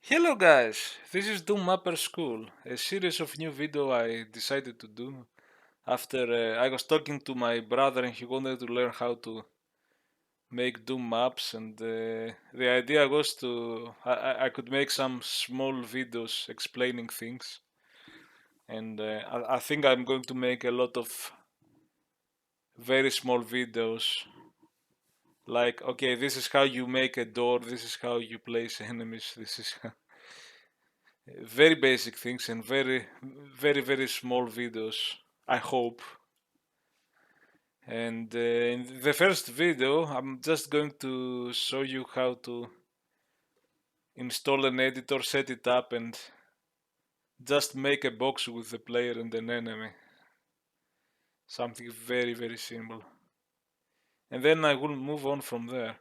Hello guys, this is Doom Mapper School, a series of new video I decided to do after I was talking to my brother and he wanted to learn how to make Doom maps, and the idea was I could make some small videos explaining things, and I think I'm going to make a lot of very small videos like, okay, this is how you make a door, this is how you place enemies, this is very basic things and very small videos, I hope. And in the first video I'm just going to show you how to install an editor, set it up, and just make a box with the player and an enemy. Something very simple. And then I will move on from there.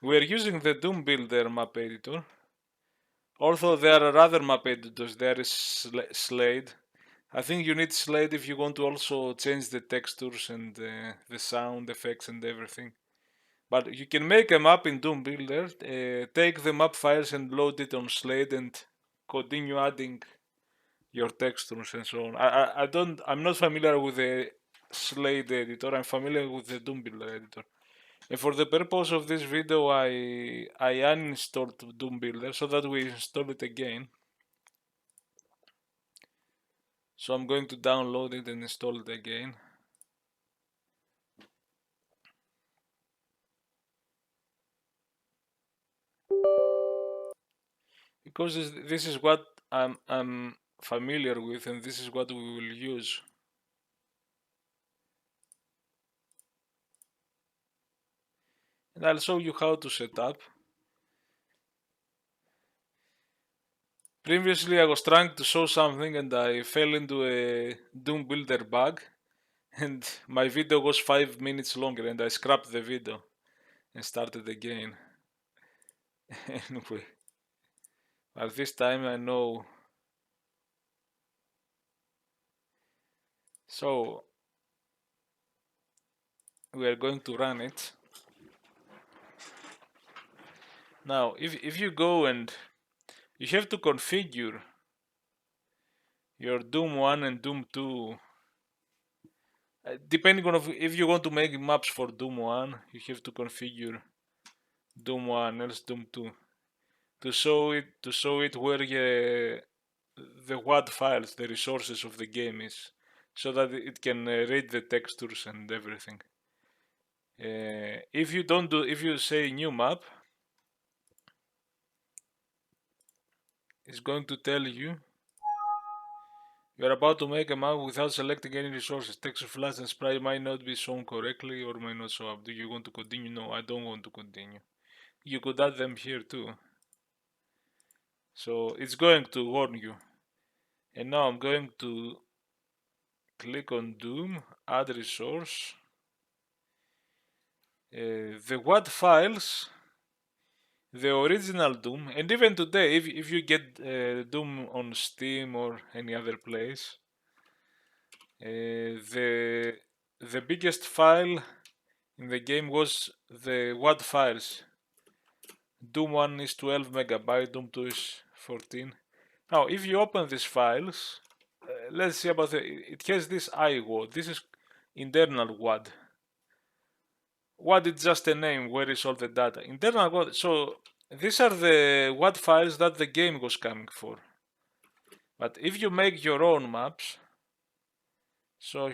We are using the Doom Builder map editor. Although there are other map editors, there is Slade. I think you need Slade if you want to also change the textures and the sound effects and everything. But you can make a map in Doom Builder, take the map files and load it on Slade and continue adding your textures and so on. I'm not familiar with the Slade editor, I'm familiar with the Doom Builder editor. And for the purpose of this video, I uninstalled Doom Builder so that we install it again. So I'm going to download it and install it again. Because this is what I'm familiar with, and this is what we will use. And I'll show you how to set up. Previously I was trying to show something and I fell into a Doom Builder bug, and my video was 5 minutes longer and I scrapped the video and started again. Anyway, but this time I know. So we are going to run it. Now if you go and you have to configure your Doom 1 and Doom 2, depending on if you want to make maps for Doom 1, you have to configure Doom 1 else Doom 2 to show it where the WAD files, the resources of the game is, so that it can read the textures and everything. If you say new map, it's going to tell you are about to make a map without selecting any resources. Texture flash and sprite might not be shown correctly or might not show up. Do you want to continue? No, I don't want to continue. You could add them here too. So it's going to warn you. And now I'm going to click on Doom, add resource. The WAD files, the original Doom, and even today, if you get Doom on Steam or any other place, the biggest file in the game was the WAD files. Doom 1 is 12 megabyte, Doom 2 is 14. Now, if you open these files, let's see about it has this iWAD. This is internal WAD. WAD is just a name where is all the data. Internal WAD. So these are the WAD files that the game was coming for. But if you make your own maps, so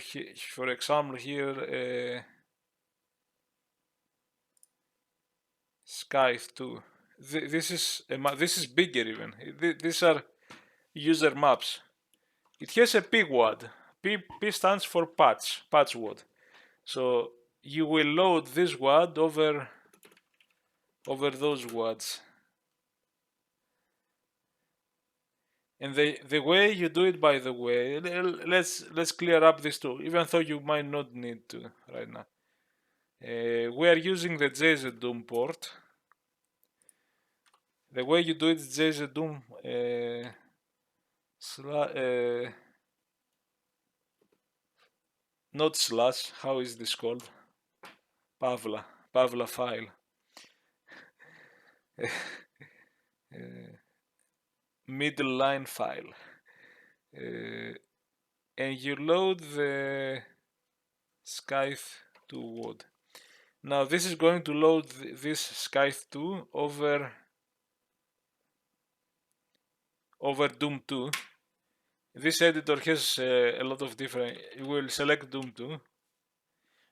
for example here, Scythe 2. This is bigger even. These are user maps. It has a PWAD. P stands for patch WAD. So you will load this WAD over those WADs. And the way you do it, by the way, let's clear up this too, even though you might not need to right now. We are using the GZDoom port. The way you do it is GZDoom not slash, how is this called? Pavla file. middle line file. And you load the Scythe2 WOD. Now this is going to load this Scythe2 over Doom 2. This editor has a lot of different. You will select Doom 2.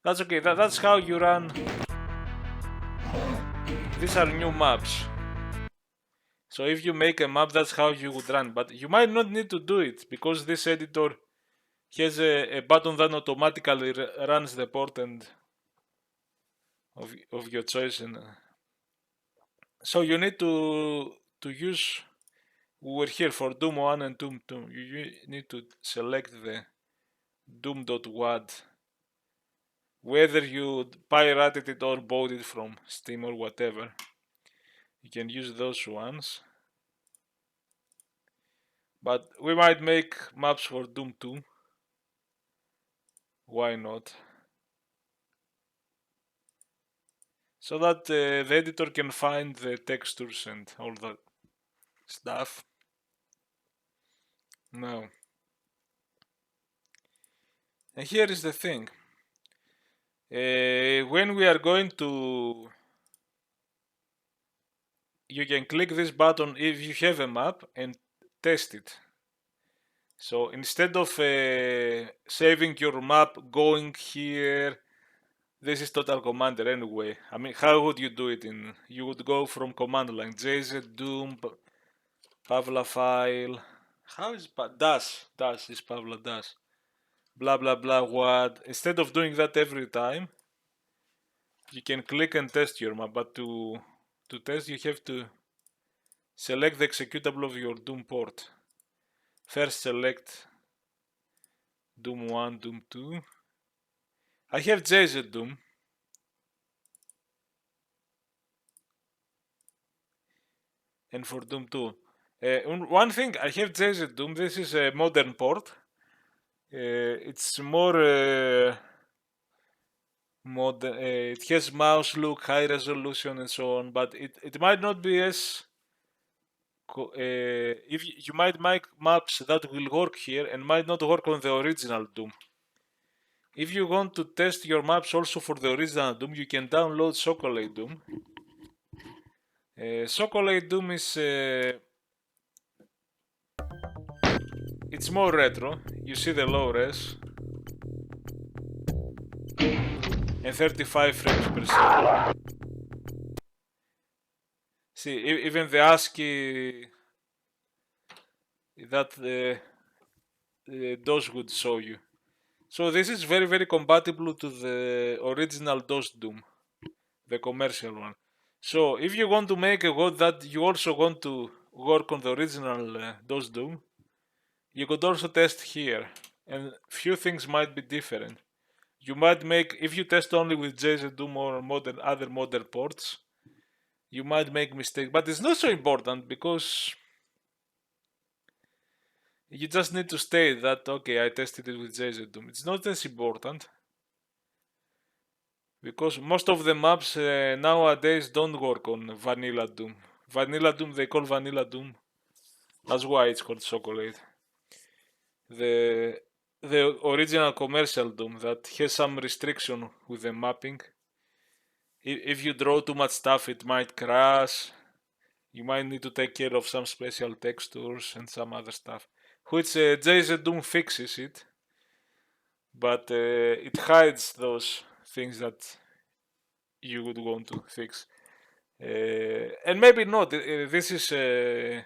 That's okay. That's how you run. These are new maps. So if you make a map, that's how you would run. But you might not need to do it because this editor has a button that automatically runs the port and of your choice. And so you need to use. We're here for Doom 1 and Doom 2. You need to select the doom.wad. Whether you pirated it or bought it from Steam or whatever, you can use those ones. But we might make maps for Doom 2. Why not? So that the editor can find the textures and all that stuff. Now, and here is the thing. When we are going to, you can click this button if you have a map and test it. So instead of saving your map, going here, this is Total Commander anyway. I mean, how would you do it? You would go from command line GZDoom, Pavla file. How is dash? Dash is Pavla dash. Blah blah blah. What? Instead of doing that every time, you can click and test your map. But to test, you have to select the executable of your Doom port. First, select Doom 1, Doom 2. I have GZDoom. And for Doom 2. One thing, I have GZDoom. This is a modern port. It's more modern. It has mouse look, high resolution, and so on. But it might not be as. If you might make maps that will work here and might not work on the original Doom. If you want to test your maps also for the original Doom, you can download GZDoom. GZDoom is it's more retro. You see the low res and 35 frames per second. See, even the ASCII that the DOS would show you. So this is very very compatible to the original DOS Doom, the commercial one. So if you want to make a code that you also want to work on the original DOS Doom, you could also test here, and few things might be different. You might make, if you test only with GZDoom or other modern ports, you might make mistakes, but it's not so important because you just need to state that, okay, I tested it with GZDoom. It's not as important because most of the maps nowadays don't work on vanilla Doom. Vanilla Doom, they call vanilla Doom. That's why it's called chocolate. The original commercial Doom that has some restriction with the mapping. If you draw too much stuff, it might crash. You might need to take care of some special textures and some other stuff, which GZDoom fixes it, but it hides those things that you would want to fix. And maybe not. This is a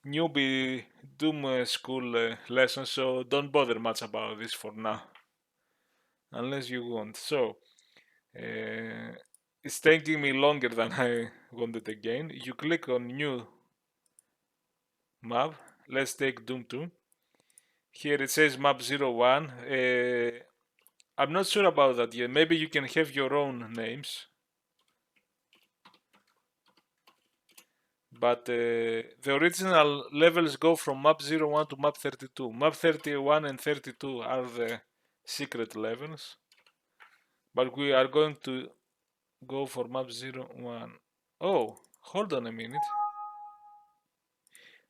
newbie Doom school lesson, so don't bother much about this for now, unless you want. So it's taking me longer than I wanted again. You click on new map. Let's take Doom 2. Here it says map 01. I'm not sure about that yet. Maybe you can have your own names. But the original levels go from map 01 to map 32. Map 31 and 32 are the secret levels. But we are going to go for map 01. Oh, hold on a minute.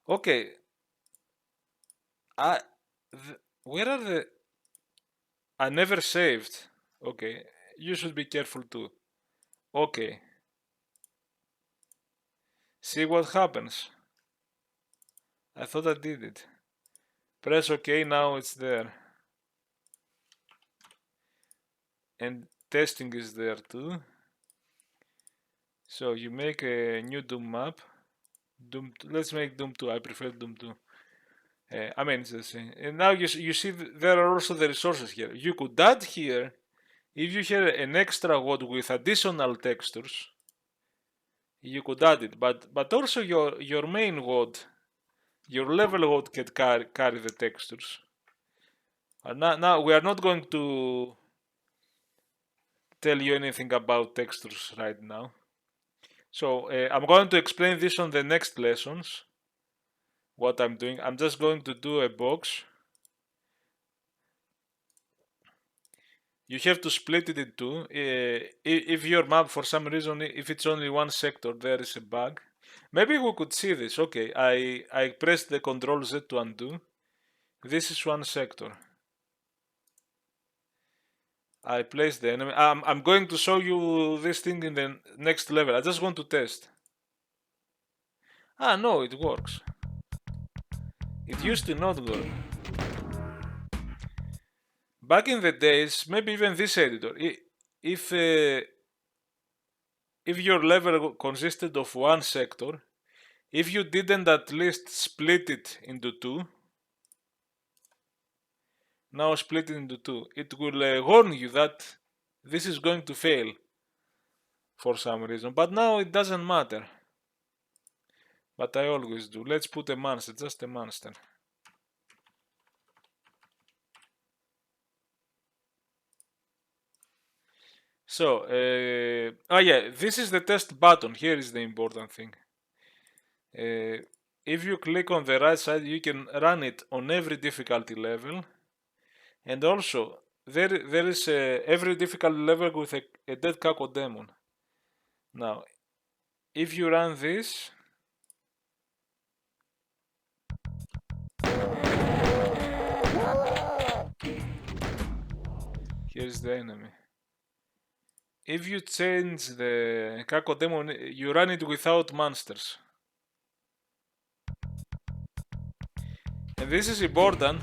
Okay. Where are the... I never saved. Okay. You should be careful too. Okay. See what happens. I thought I did it. Press OK, now it's there. And testing is there too. So you make a new Doom map. Let's make Doom 2. I prefer Doom 2. I mean, it's the same. And now you see there are also the resources here. You could add here, if you have an extra WOD with additional textures, you could add it. But also your main WOD, your level WOD can carry the textures. Now we are not going to tell you anything about textures right now. So I'm going to explain this on the next lessons. What I'm doing, I'm just going to do a box. You have to split it in two. If your map, for some reason, if it's only one sector, there is a bug. Maybe we could see this. Okay, I pressed the Ctrl Z to undo. This is one sector. I placed the enemy. I'm going to show you this thing in the next level. I just want to test. Ah, no, it works. It used to not work. Back in the days, maybe even this editor, if your level consisted of one sector, if you didn't at least split it into two, now split it into two, it will warn you that this is going to fail for some reason. But now it doesn't matter. But I always do. Let's put a monster, just a monster. So, yeah, this is the test button. Here is the important thing. If you click on the right side, you can run it on every difficulty level. And also, there is every difficulty level with a dead Kako demon. Now, if you run this, here's the enemy. If you change the Kako demon, you run it without monsters. And this is important.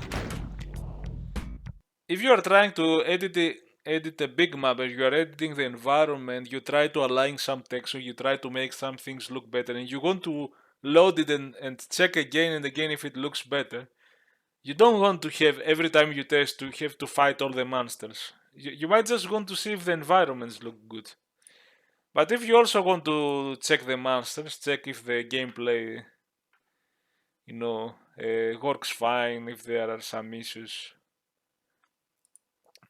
If you are trying to edit a big map, and you are editing the environment, you try to align some texture, you try to make some things look better, and you want to load it and check again and again if it looks better. You don't want to have, every time you test, to have to fight all the monsters. You might just want to see if the environments look good. But if you also want to check the monsters, check if the gameplay, works fine, if there are some issues,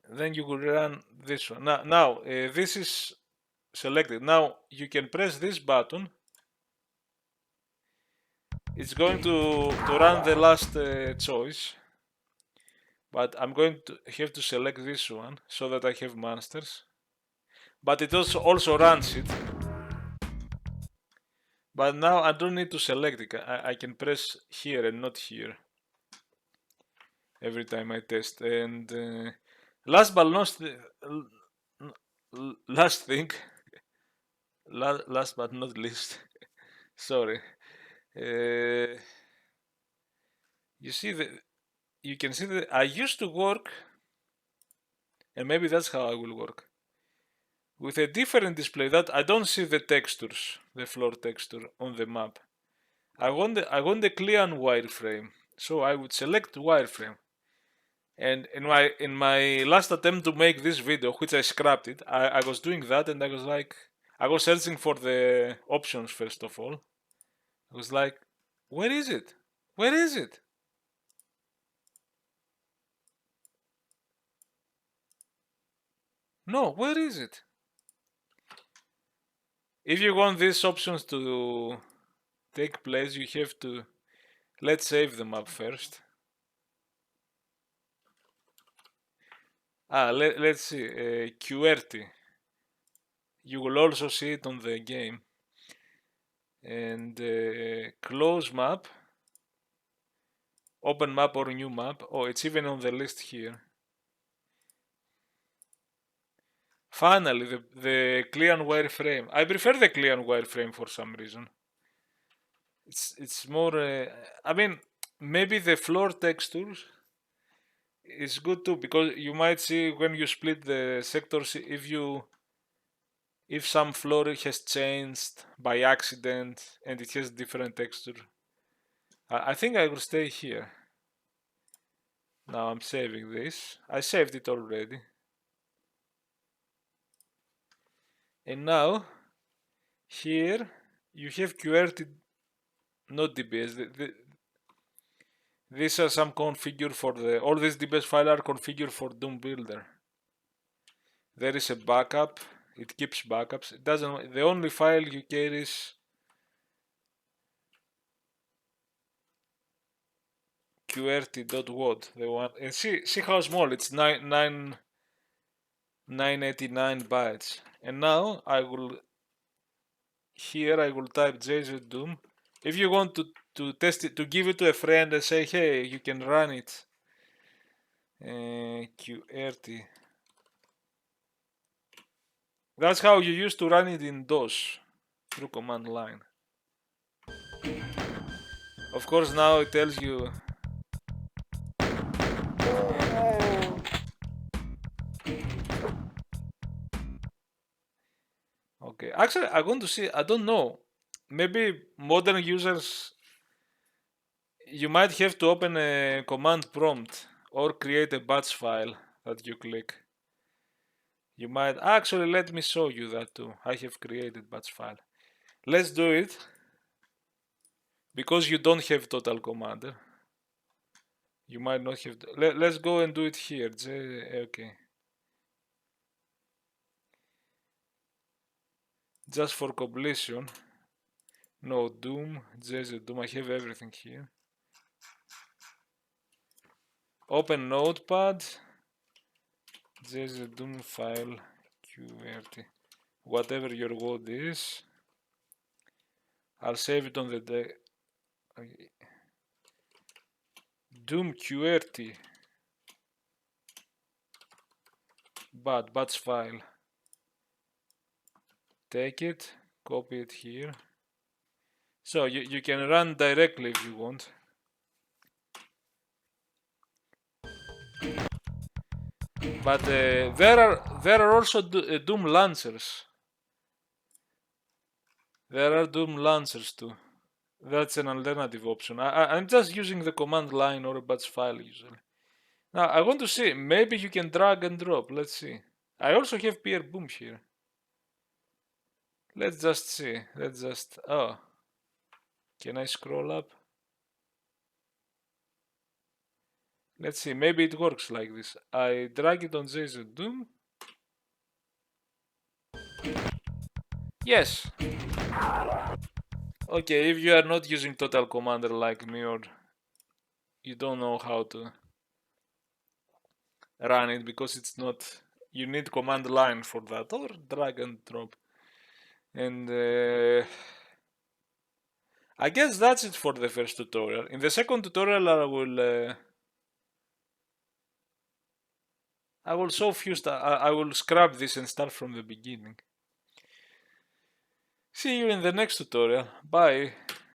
then you will run this one. Now this is selected. Now you can press this button. It's going to run the last choice. But I'm going to have to select this one so that I have monsters. But it also runs it. But now I don't need to select it. I can press here and not here every time I test. And last but not last thing, last but not least, sorry. You see you can see that I used to work, and maybe that's how I will work, with a different display that I don't see the textures, the floor texture on the map. I want the clear wireframe, so I would select wireframe. And in my last attempt to make this video, which I scrapped it, I was doing that, and I was searching for the options first of all. I was like, where is it? Where is it? No, where is it? If you want these options to take place, you have to, let's save the map first. Let's see, QWERTY. You will also see it on the game. And close map. Open map or new map. Oh, it's even on the list here. Finally, the clear and wireframe. I prefer the clear and wireframe for some reason. It's more. I mean, maybe the floor textures is good too, because you might see when you split the sectors, if some floor has changed by accident and it has different texture. I think I will stay here. Now I'm saving this. I saved it already. And now here you have QWERTY, not DBS. These are some configure for all these DBS files are configured for Doom Builder. There is a backup. It keeps backups. It doesn't. The only file you care is QWERTY.wad. The one, and see how small. It's 989 bytes. And now I will type GZDoom. If you want to test it, to give it to a friend and say, hey, you can run it. QWERTY. That's how you used to run it in DOS, through command line. Of course, now it tells you. Okay, actually, I want to see. I don't know. Maybe modern users, you might have to open a command prompt or create a batch file that you click. You might actually let me show you that too. I have created batch file. Let's do it. Because you don't have total commander, you might not have. Let's go and do it here. Okay. Just for completion. No Doom, GZDoom. I have everything here. Open Notepad. GZDoom file QWERTY. Whatever your code is. I'll save it on the day. Okay. Doom QWERTY. Batch file. Take it, copy it here. So you can run directly if you want. But there are also Doom launchers. There are Doom launchers too. That's an alternative option. I'm just using the command line or a batch file usually. Now I want to see, maybe you can drag and drop. Let's see. I also have Pierre Boom here. Let's just see. Oh. Can I scroll up? Let's see. Maybe it works like this. I drag it on GZDoom. Yes. Okay, if you are not using Total Commander like me, or you don't know how to run it because it's not, you need command line for that, or drag and drop. And I guess that's it for the first tutorial. In the second tutorial I will show few stuff. I will scrap this and start from the beginning. See you in the next tutorial. Bye.